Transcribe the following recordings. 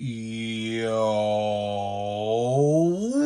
Yo,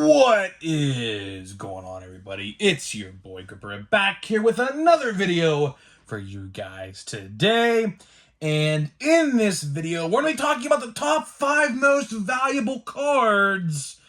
what is going on, everybody? It's your boy Gripper back here with another video for you guys today. And in this video, we're going to be talking about the top 5 most valuable cards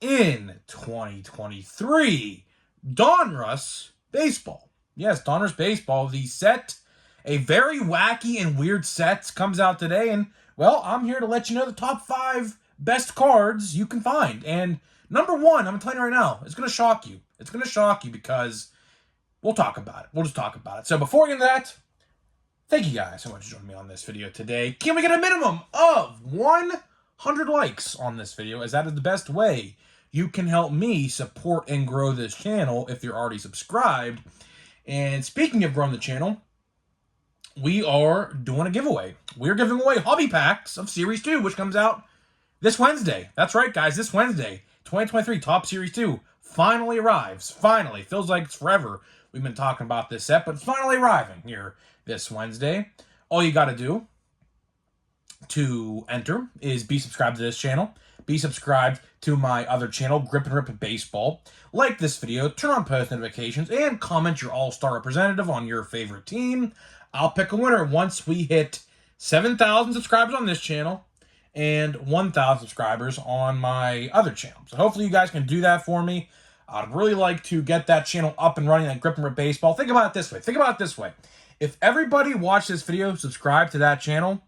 in 2023 Donruss Baseball. Yes, Donruss Baseball, the set, a very wacky and weird set, comes out today, and well, I'm here to let you know the top 5 best cards you can find. And number 1, I'm telling you right now, it's going to shock you. It's going to shock you because we'll talk about it. We'll just talk about it. So before we get into that, thank you guys so much for joining me on this video today. Can we get a minimum of 100 likes on this video, as that is the best way you can help me support and grow this channel if you're already subscribed. And speaking of growing the channel, we are doing a giveaway. We're giving away hobby packs of Series 2, which comes out this Wednesday. That's right, guys, this Wednesday. 2023 Top Series 2 finally arrives. Finally. Feels like it's forever we've been talking about this set, but it's finally arriving here this Wednesday. All you got to do to enter is be subscribed to this channel. Be subscribed to my other channel, Grip and Rip Baseball. Like this video, turn on post notifications, and comment your all-star representative on your favorite team. I'll pick a winner once we hit 7,000 subscribers on this channel and 1,000 subscribers on my other channel. So hopefully you guys can do that for me. I'd really like to get that channel up and running at Grip and Rip Baseball. Think about it this way. Think about it this way. If everybody watched this video, subscribed to that channel,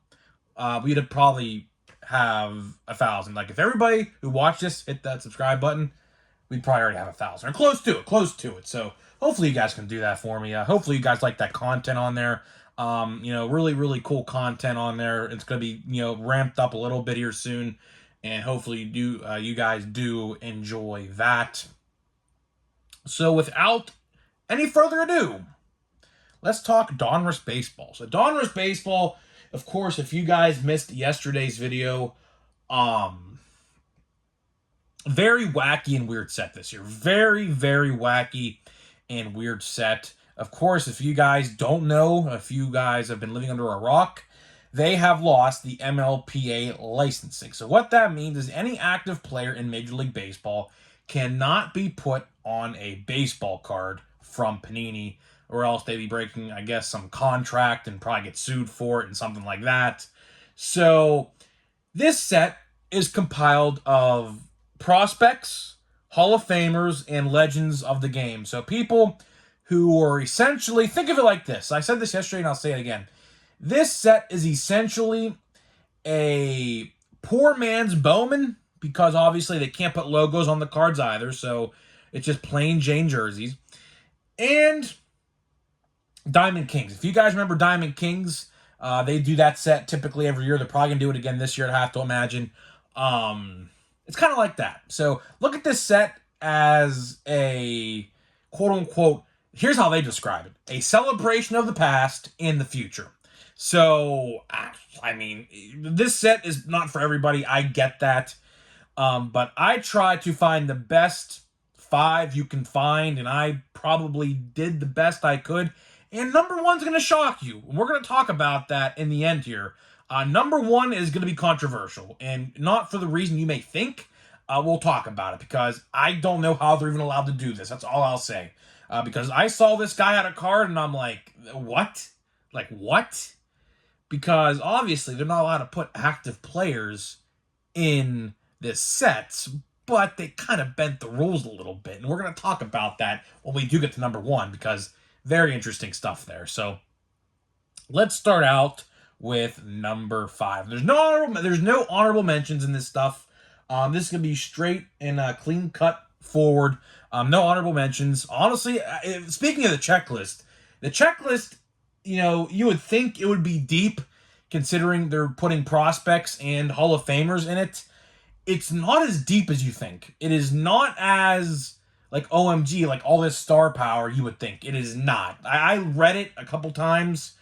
we'd probably have 1,000. Like, if everybody who watched this hit that subscribe button, we'd probably already have 1,000 or close to it. So hopefully you guys can do that for me. Hopefully you guys like that content on there. Really cool content on there. It's going to be, ramped up a little bit here soon. And hopefully you guys do enjoy that. So without any further ado, let's talk Donruss Baseball. So Donruss Baseball, of course, if you guys missed yesterday's video, very wacky and weird set this year. Very wacky and weird set. Of course, if you guys don't know, if you guys have been living under a rock, they have lost the MLPA licensing. So what that means is any active player in Major League Baseball cannot be put on a baseball card from Panini, or else they'd be breaking, I guess, some contract and probably get sued for it and something like that. So this set is compiled of prospects, Hall of Famers, and legends of the game. So people who are essentially, think of it like this. I said this yesterday and I'll say it again. This set is essentially a poor man's Bowman, because obviously they can't put logos on the cards either. So it's just plain Jane jerseys. And Diamond Kings. If you guys remember Diamond Kings, they do that set typically every year. They're probably going to do it again this year, I have to imagine. It's kind of like that. So look at this set as a quote-unquote, here's how they describe it, a celebration of the past in the future. So, I mean, this set is not for everybody. I get that. But I try to find the best 5 you can find, and I probably did the best I could. And number 1's going to shock you. We're going to talk about that in the end here. Number 1 is going to be controversial, and not for the reason you may think. We'll talk about it, because I don't know how they're even allowed to do this. That's all I'll say. Because I saw this guy had a card, and I'm like, what? Like, what? Because obviously they're not allowed to put active players in this set, but they kind of bent the rules a little bit. And we're going to talk about that when we do get to number 1, because very interesting stuff there. So let's start out with number 5. There's no honorable mentions in this stuff. This is going to be straight and clean cut forward. No honorable mentions. Honestly, speaking of the checklist, you would think it would be deep, considering they're putting prospects and Hall of Famers in it. It's not as deep as you think. It is not as, like, OMG, like all this star power you would think. It is not. I read it a couple times.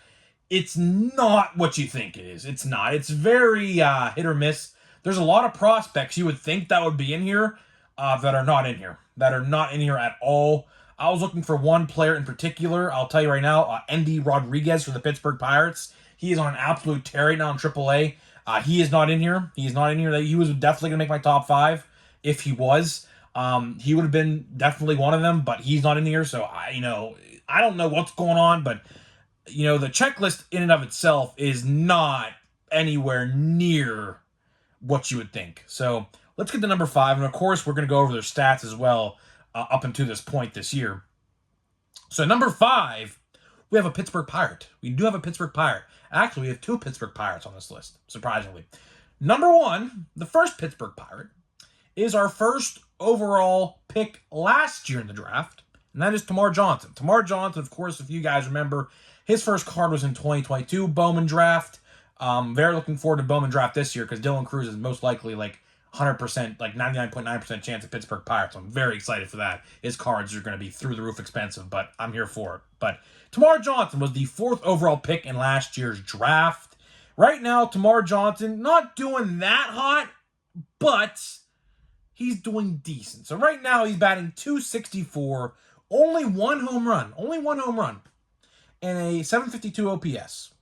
It's not what you think it is. It's not. It's very hit or miss. There's a lot of prospects you would think that would be in here that are not in here. That are not in here at all. I was looking for one player in particular. I'll tell you right now, Endy Rodriguez for the Pittsburgh Pirates. He is on an absolute tear right now in AAA. He is not in here. He is not in here. He was definitely going to make my top 5 if he was. He would have been definitely one of them, but he's not in here. So, I don't know what's going on, but, the checklist in and of itself is not anywhere near what you would think. So, let's get to number 5. And, of course, we're going to go over their stats as well up until this point this year. So, number 5, we have a Pittsburgh Pirate. We do have a Pittsburgh Pirate. Actually, we have 2 Pittsburgh Pirates on this list, surprisingly. Number 1, the first Pittsburgh Pirate, is our first overall pick last year in the draft, and that is Tamar Johnson. Tamar Johnson, of course, if you guys remember, his first card was in 2022 Bowman draft. Very looking forward to Bowman draft this year because Dylan Cruz is most likely like 100%, like 99.9% chance of Pittsburgh Pirates. So I'm very excited for that. His cards are going to be through the roof expensive, but I'm here for it. But Tamar Johnson was the 4th overall pick in last year's draft. Right now, Tamar Johnson, not doing that hot, but he's doing decent. So right now, he's batting .264, only one home run, and a .752 OPS.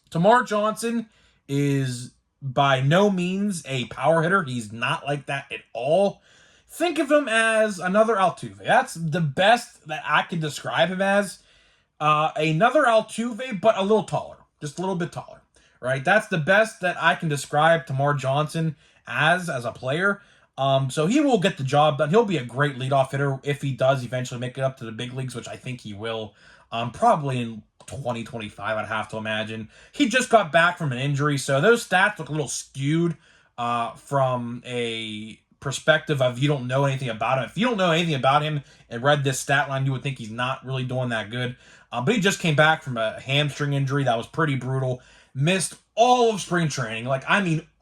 Tamar Johnson is by no means a power hitter. He's not like that at all. Think of him as another Altuve. That's the best that I can describe him as. Another Altuve, but a little taller. Just a little bit taller, right? That's the best that I can describe Tamar Johnson as a player. So he will get the job done. He'll be a great leadoff hitter if he does eventually make it up to the big leagues, which I think he will. Probably in 2025, I'd have to imagine. He just got back from an injury, so those stats look a little skewed from a perspective of you don't know anything about him. If you don't know anything about him and read this stat line, you would think he's not really doing that good. But he just came back from a hamstring injury that was pretty brutal. Missed all of spring training.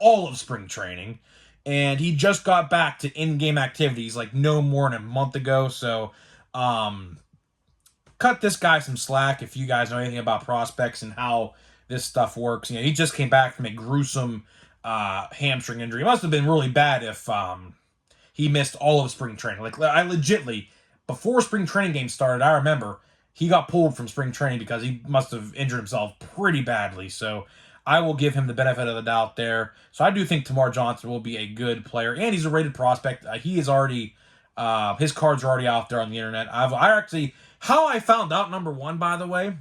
All of spring training. And he just got back to in-game activities no more than a month ago. So, cut this guy some slack if you guys know anything about prospects and how this stuff works. He just came back from a gruesome hamstring injury. It must have been really bad if he missed all of spring training. I legitly, before spring training games started, I remember he got pulled from spring training because he must have injured himself pretty badly. So I will give him the benefit of the doubt there. So I do think Tamar Johnson will be a good player, and he's a rated prospect. He is already, his cards are already out there on the internet. How I found out number 1, by the way,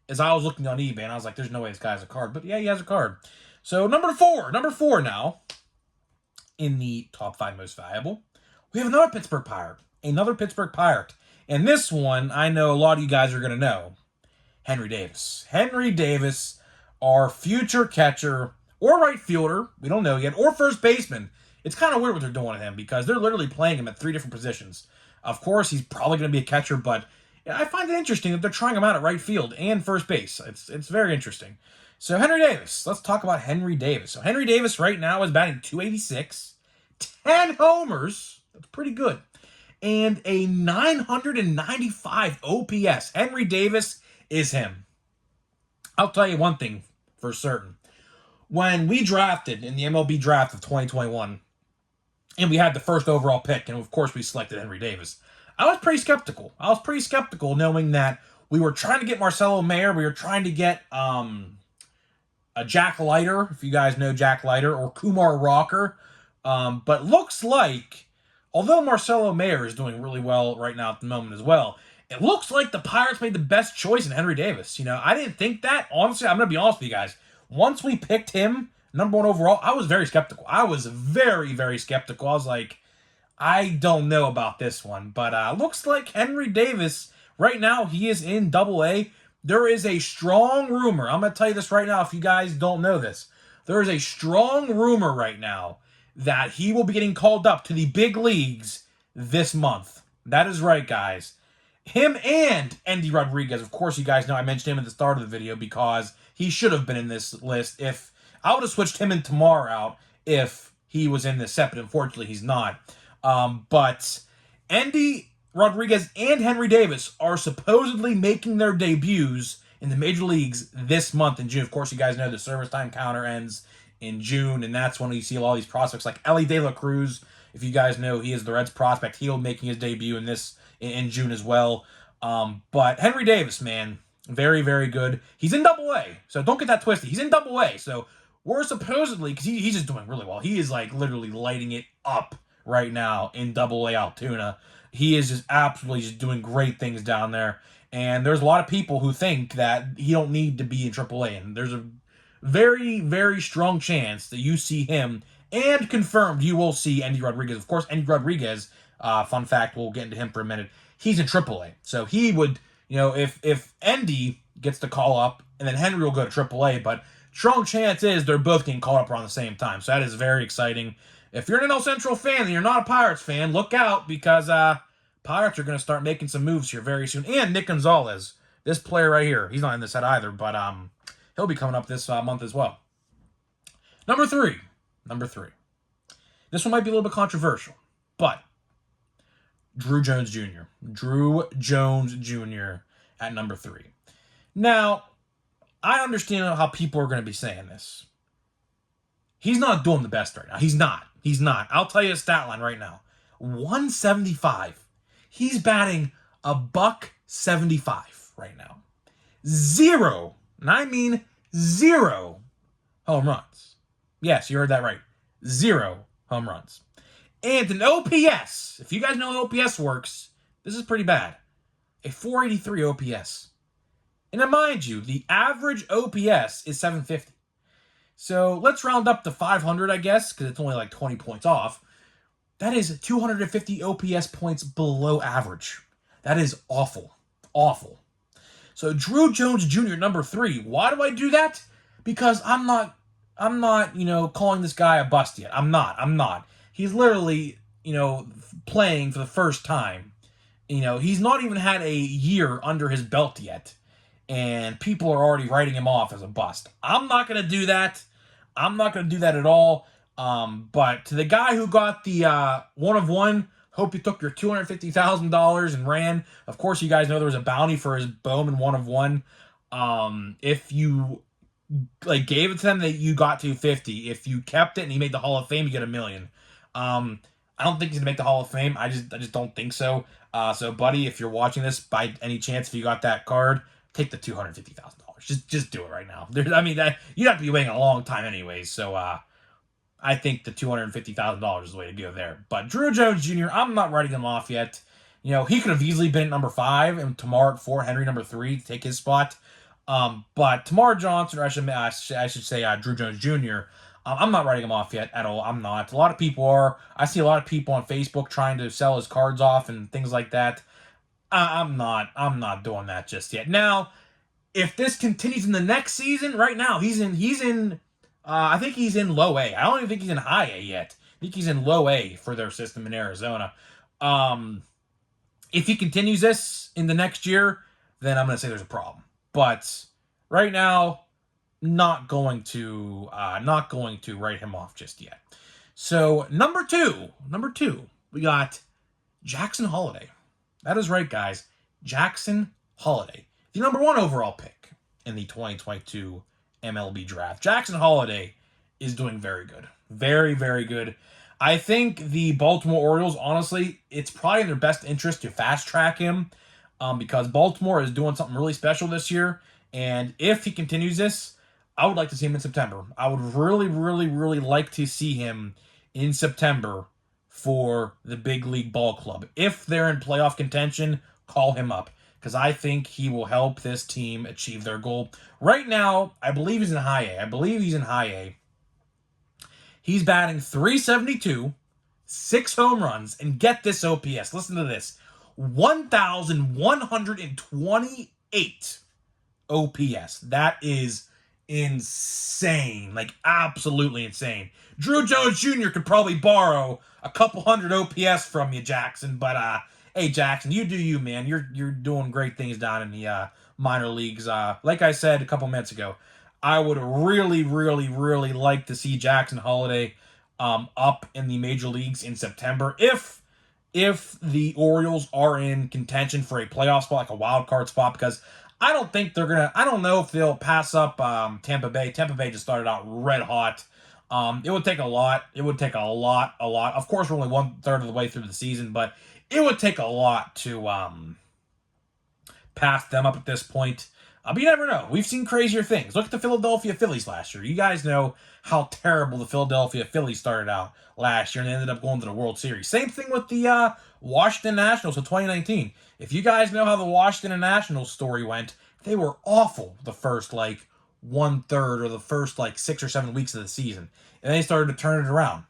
is I was looking on eBay and I was like, there's no way this guy has a card. But yeah, he has a card. So number 4 now, in the top 5 most valuable, we have another Pittsburgh Pirate. And this one, I know a lot of you guys are going to know. Henry Davis. Henry Davis, our future catcher or right fielder, we don't know yet, or first baseman. It's kind of weird what they're doing to him because they're literally playing him at 3 different positions. Of course, he's probably going to be a catcher, but I find it interesting that they're trying him out at right field and first base. It's very interesting. So Henry Davis. Let's talk about Henry Davis. So Henry Davis right now is batting .286, 10 homers. That's pretty good. And a 995 OPS. Henry Davis is him. I'll tell you one thing for certain. When we drafted in the MLB draft of 2021, and we had the first overall pick, and of course we selected Henry Davis, I was pretty skeptical. Knowing that we were trying to get Marcelo Mayer, we were trying to get a Jack Leiter, if you guys know Jack Leiter, or Kumar Rocker. But looks like, although Marcelo Mayer is doing really well right now at the moment as well, it looks like the Pirates made the best choice in Henry Davis. I didn't think that. Honestly, I'm going to be honest with you guys. Once we picked him, number 1 overall, I was very skeptical. I was very, very skeptical. I was like, I don't know about this one. But looks like Henry Davis, right now, he is in Double-A. There is a strong rumor. I'm going to tell you this right now if you guys don't know this. There is a strong rumor right now that he will be getting called up to the big leagues this month. That is right, guys. Him and Endy Rodriguez. Of course, you guys know I mentioned him at the start of the video because he should have been in this list. If I would have switched him and Tamar out if he was in this set, but unfortunately he's not. But Endy Rodriguez and Henry Davis are supposedly making their debuts in the major leagues this month in June. Of course, you guys know the service time counter ends in June, and that's when you see a lot of these prospects like Elly De La Cruz. If you guys know, he is the Reds prospect. He'll be making his debut in June as well. But Henry Davis, man, very, very good. He's in Double-A, so don't get that twisted. He's in Double-A, so we're supposedly, because he's just doing really well. He is like literally lighting it up right now in Double-A Altoona. He is just absolutely just doing great things down there. And there's a lot of people who think that he don't need to be in Triple-A. And there's a very, very strong chance that you see him, and confirmed you will see Endy Rodriguez. Of course, Endy Rodriguez, fun fact, we'll get into him for a minute. He's in Triple-A. So he would, if Endy gets the call up, and then Henry will go to Triple-A, but strong chance is they're both getting called up around the same time. So that is very exciting. If you're an NL Central fan and you're not a Pirates fan, look out, because Pirates are going to start making some moves here very soon. And Nick Gonzalez, this player right here, he's not in this set either, but he'll be coming up this month as well. Number three. This one might be a little bit controversial, but Drew Jones Jr. Drew Jones Jr. at number 3. Now, I understand how people are going to be saying this. He's not doing the best right now. He's not. I'll tell you a stat line right now. 175. He's batting a $175 right now. 0, and I mean 0 home runs. Yes, you heard that right. 0 home runs. And an OPS, if you guys know how OPS works, this is pretty bad. A 483 OPS. And now, mind you, the average OPS is 750. So let's round up to 500, I guess, because it's only like 20 points off. That is 250 OPS points below average. That is awful. Awful. So Drew Jones Jr., number 3. Why do I do that? Because I'm not, calling this guy a bust yet. I'm not. He's literally, playing for the first time. He's not even had a year under his belt yet. And people are already writing him off as a bust. I'm not going to do that. I'm not going to do that at all. But to the guy who got the 1 of 1, hope you took your $250,000 and ran. Of course, you guys know there was a bounty for his Bowman 1 of 1. If you gave it to them, that you got $250. If you kept it and he made the Hall of Fame, you get $1 million. I don't think he's gonna make the Hall of Fame. I just don't think so. So, buddy, if you're watching this by any chance, if you got that card, take the $250,000. Just do it right now. You'd have to be waiting a long time anyways. So, I think the $250,000 is the way to go there. But Drew Jones Jr., I'm not writing him off yet. He could have easily been at number 5 and Tamar at 4, Henry number 3 to take his spot. But Tamar Johnson, or I should say Drew Jones Jr., I'm not writing him off yet at all. I'm not. A lot of people are. I see a lot of people on Facebook trying to sell his cards off and things like that. I'm not doing that just yet. Now, if this continues in the next season, right now he's in. I think he's in low A. I don't even think he's in high A yet. I think he's in low A for their system in Arizona. If he continues this in the next year, then I'm going to say there's a problem. But right now, not going to write him off just yet. So number two, we got Jackson Holliday. That is right, guys. Jackson Holliday, the number 1 overall pick in the 2022 MLB draft. Jackson Holliday is doing very good. Very, very good. I think the Baltimore Orioles, honestly, it's probably in their best interest to fast track him because Baltimore is doing something really special this year. And if he continues this, I would like to see him in September. I would really, really, really like to see him in September for the big league ball club. If they're in playoff contention, call him up because I think he will help this team achieve their goal. Right now, I believe he's in high A. He's batting .372, 6 home runs, and get this OPS. Listen to this. 1,128 OPS. That is insane. Absolutely insane. Drew Jones Jr. could probably borrow a couple hundred OPS from you, Jackson. But, hey, Jackson, you do you, man. You're doing great things down in the minor leagues. Like I said a couple minutes ago, I would really, really, really like to see Jackson Holliday up in the major leagues in September. If the Orioles are in contention for a playoff spot, like a wild card spot, because I don't know if they'll pass up Tampa Bay. Tampa Bay just started out red hot. It would take a lot. Of course, we're only 1/3 of the way through the season, but it would take a lot to pass them up at this point. But you never know. We've seen crazier things. Look at the Philadelphia Phillies last year. You guys know how terrible the Philadelphia Phillies started out last year and they ended up going to the World Series. Same thing with the Washington Nationals in 2019. If you guys know how the Washington Nationals story went, they were awful the first, like, 1/3 or the first, like, 6 or 7 weeks of the season. And they started to turn it around.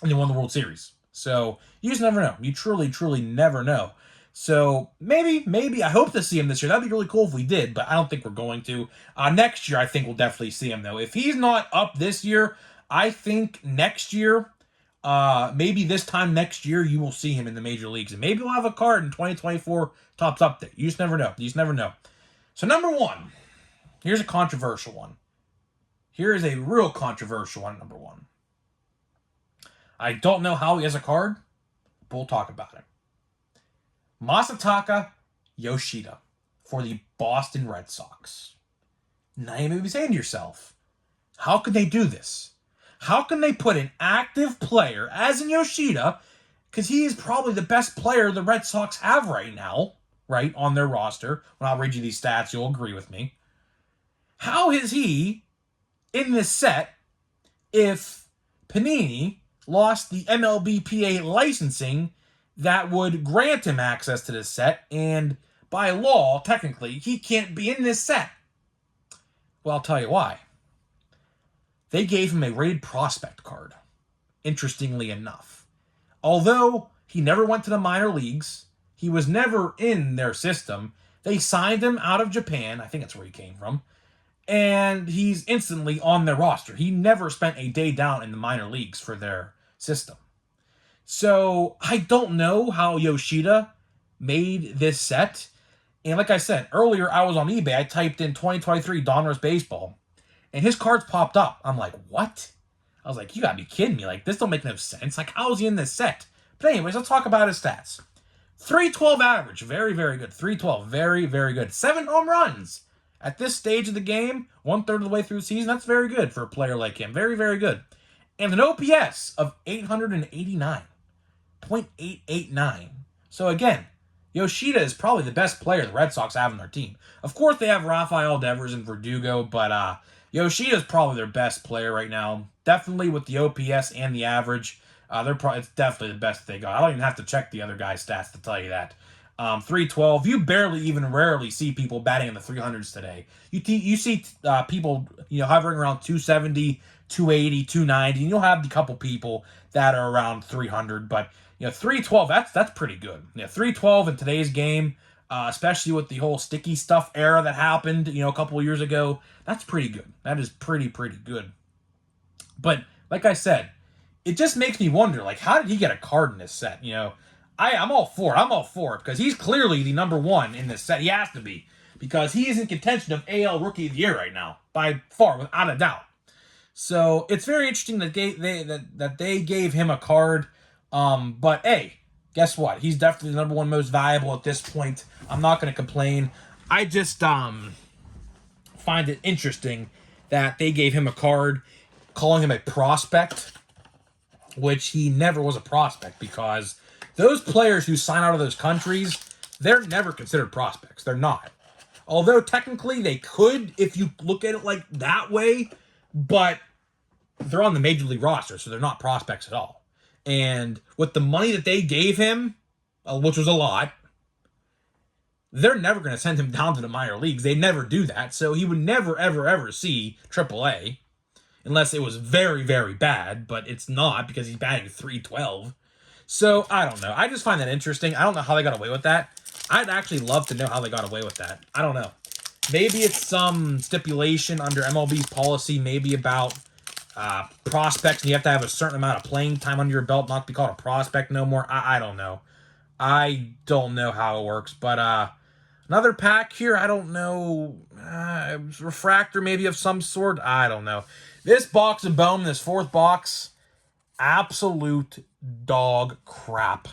And they won the World Series. So, you just never know. You truly, truly never know. So, maybe, I hope to see him this year. That'd be really cool if we did, but I don't think we're going to. Next year, I think we'll definitely see him, though. If he's not up this year, I think next year, maybe this time next year, you will see him in the major leagues. And maybe we'll have a card in 2024 Topps Update. You just never know. You just never know. So, number one, here's a controversial one. Here is a real controversial one, number one. I don't know how he has a card, but we'll talk about it. Masataka Yoshida for the Boston Red Sox. Now you may be saying to yourself, how could they do this? How can they put an active player, as in Yoshida, because he is probably the best player the Red Sox have right now, right, on their roster. When I'll read you these stats, you'll agree with me. How is he in this set if Panini lost the MLBPA licensing that would grant him access to this set, and by law, technically, he can't be in this set? Well, I'll tell you why. They gave him a rated prospect card, interestingly enough. Although he never went to the minor leagues, he was never in their system, they signed him out of Japan, I think that's where he came from, and he's instantly on their roster. He never spent a day down in the minor leagues for their system. So, I don't know how Yoshida made this set. And like I said, earlier I was on eBay. I typed in 2023 Donruss Baseball. And his cards popped up. I'm like, what? I was like, you gotta be kidding me. Like, this don't make no sense. Like, how is he in this set? But anyways, let's talk about his stats. 312 average. Very, very good. 312. Very, very good. 7 home runs. At this stage of the game, 1/3 of the way through the season, that's very good for a player like him. Very, very good. And an OPS of 889. 0.889. So again, Yoshida is probably the best player the Red Sox have on their team. Of course, they have Rafael Devers and Verdugo, but Yoshida is probably their best player right now. Definitely with the OPS and the average, it's definitely the best they got. I don't even have to check the other guy's stats to tell you that. 312. You rarely see people batting in the 300s today. You see people hovering around 270, 280, 290, and you'll have a couple people that are around 300, but 312, that's pretty good. 312 in today's game, especially with the whole sticky stuff era that happened, a couple of years ago, that's pretty good. That is pretty good. But like I said, it just makes me wonder, like, how did he get a card in this set? I'm all for it. I'm all for it because he's clearly the number one in this set. He has to be because he is in contention of AL Rookie of the Year right now, by far, without a doubt. So it's very interesting that they gave him a card. But hey, guess what? He's definitely the number one most valuable at this point. I'm not going to complain. I just find it interesting that they gave him a card calling him a prospect, which he never was a prospect because those players who sign out of those countries, they're never considered prospects. They're not. Although technically they could if you look at it like that way, but they're on the major league roster, so they're not prospects at all. And with the money that they gave him, which was a lot, they're never going to send him down to the minor leagues. They never do that. So he would never, ever, ever see AAA unless it was very, very bad. But it's not because he's batting 312. So I don't know. I just find that interesting. I don't know how they got away with that. I'd actually love to know how they got away with that. I don't know. Maybe it's some stipulation under MLB's policy, maybe about prospects, and you have to have a certain amount of playing time under your belt not to be called a prospect no more. I don't know. I don't know how it works, but another pack here, I don't know. Refractor maybe of some sort. I don't know. This box of Bowman, this fourth box, absolute dog crap.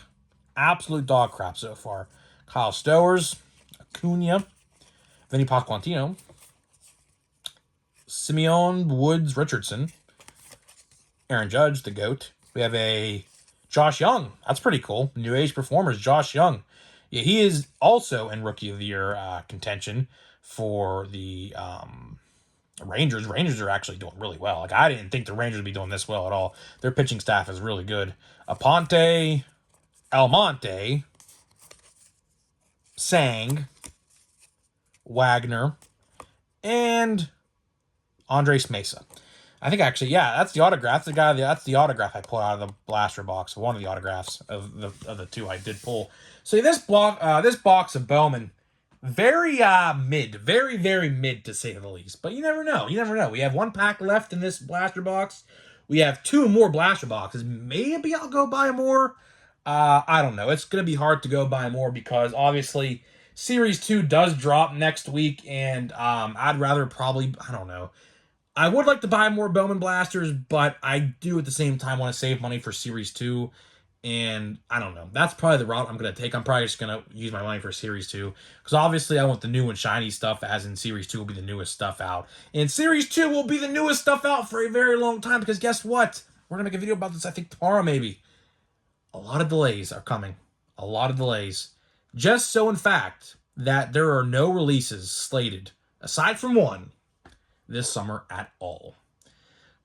Absolute dog crap so far. Kyle Stowers, Acuna, Vinny Pasquantino, Simeon Woods Richardson, Aaron Judge, the GOAT. We have a Josh Young. That's pretty cool. New Age Performers, Josh Young. Yeah, he is also in Rookie of the Year contention for the Rangers. Rangers are actually doing really well. Like, I didn't think the Rangers would be doing this well at all. Their pitching staff is really good. Aponte, Almonte, Sang, Wagner, and Andres Mesa. I think actually, yeah, that's the autograph. That's the autograph I pulled out of the blaster box. One of the autographs of the two I did pull. So this box of Bowman, very mid, very mid to say the least. But you never know. You never know. We have one pack left in this blaster box. We have 2 more blaster boxes. Maybe I'll go buy more. I don't know. It's gonna be hard to go buy more because obviously Series 2 does drop next week, and I'd rather probably, I don't know. I would like to buy more Bowman blasters, but I do at the same time want to save money for Series 2. And I don't know. That's probably the route I'm going to take. I'm probably just going to use my money for Series 2. Because obviously I want the new and shiny stuff, as in Series 2 will be the newest stuff out. And Series 2 will be the newest stuff out for a very long time. Because guess what? We're going to make a video about this, I think, tomorrow maybe. A lot of delays are coming. A lot of delays. Just so, in fact, that there are no releases slated, aside from one, this summer at all.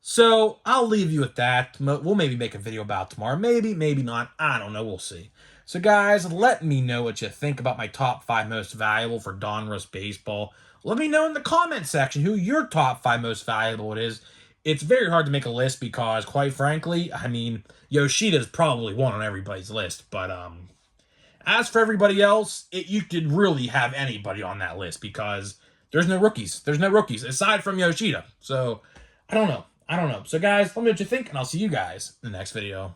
So I'll leave you with that. We'll maybe make a video about it tomorrow. Maybe, maybe not. I don't know. We'll see. So guys, let me know what you think about my top 5 most valuable for Donruss Baseball. Let me know in the comment section who your top 5 most valuable it is. It's very hard to make a list because, quite frankly, I mean, Yoshida's probably one on everybody's list. But as for everybody else, you could really have anybody on that list because there's no rookies. There's no rookies aside from Yoshida. So, I don't know. So, guys, let me know what you think, and I'll see you guys in the next video.